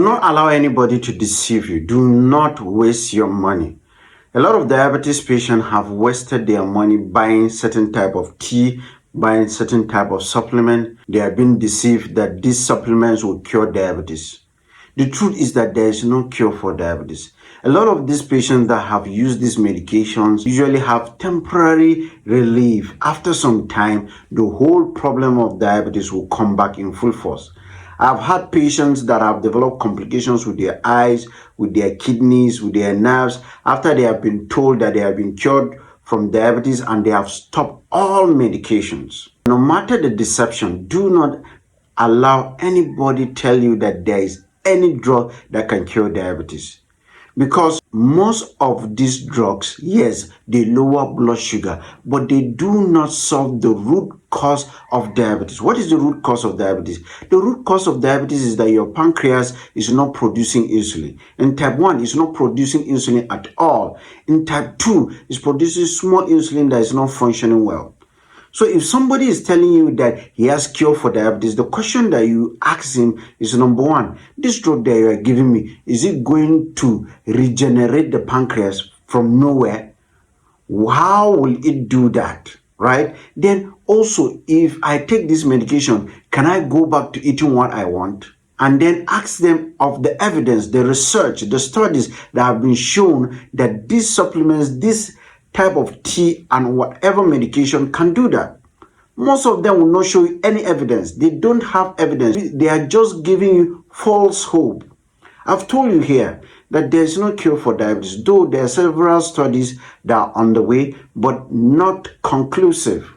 Do not allow anybody to deceive you. Do not waste your money. A lot of diabetes patients have wasted their money buying certain type of tea, buying certain type of supplement. They have been deceived that these supplements will cure diabetes. The truth is that there is no cure for diabetes. A lot of these patients that have used these medications usually have temporary relief. After some time, the whole problem of diabetes will come back in full force. I've had patients that have developed complications with their eyes, with their kidneys, with their nerves, after they have been told that they have been cured from diabetes and they have stopped all medications. No matter the deception, do not allow anybody tell you that there is any drug that can cure diabetes. Because most of these drugs, yes, they lower blood sugar, but they do not solve the root cause of diabetes. What is the root cause of diabetes? The root cause of diabetes is that your pancreas is not producing insulin. In type 1, it's not producing insulin at all. In type 2, it's producing small insulin that is not functioning well. So if somebody is telling you that he has cure for diabetes, the question that you ask him is, number one, this drug that you are giving me, is it going to regenerate the pancreas from nowhere? How will it do that? Right? Then also, if I take this medication, can I go back to eating what I want? And then ask them of the evidence, the research, the studies that have been shown that these supplements, this type of tea and whatever medication can do that. Most of them will not show you any evidence. They don't have evidence. They are just giving you false hope. I've told you here that there is no cure for diabetes, though there are several studies that are on the way, but not conclusive.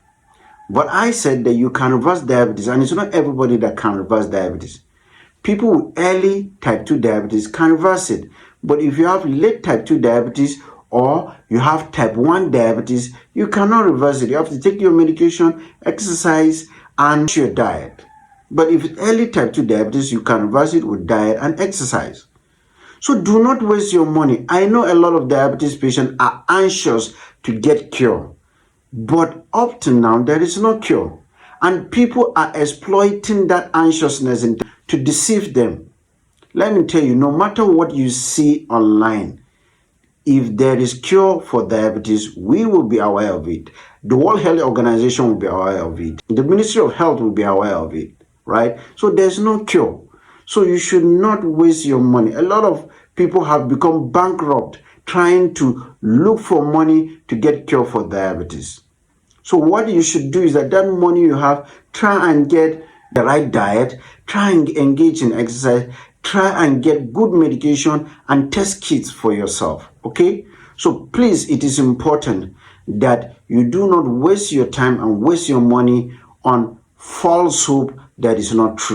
But I said that you can reverse diabetes, and it's not everybody that can reverse diabetes. People with early type 2 diabetes can reverse it. But if you have late type 2 diabetes or you have type 1 diabetes, you cannot reverse it. You have to take your medication, exercise, and your diet. But if it's early type 2 diabetes, you can reverse it with diet and exercise. So do not waste your money. I know a lot of diabetes patients are anxious to get cured. But up to now, there is no cure. And people are exploiting that anxiousness to deceive them. Let me tell you, no matter what you see online, if there is cure for diabetes, we will be aware of it. The World Health Organization will be aware of it. The Ministry of Health will be aware of it, right? So there's no cure. So you should not waste your money. A lot of people have become bankrupt trying to look for money to get cure for diabetes. So what you should do is that money you have, try and get the right diet, try and engage in exercise, try and get good medication and test kits for yourself, okay? So please, it is important that you do not waste your time and waste your money on false hope that is not true.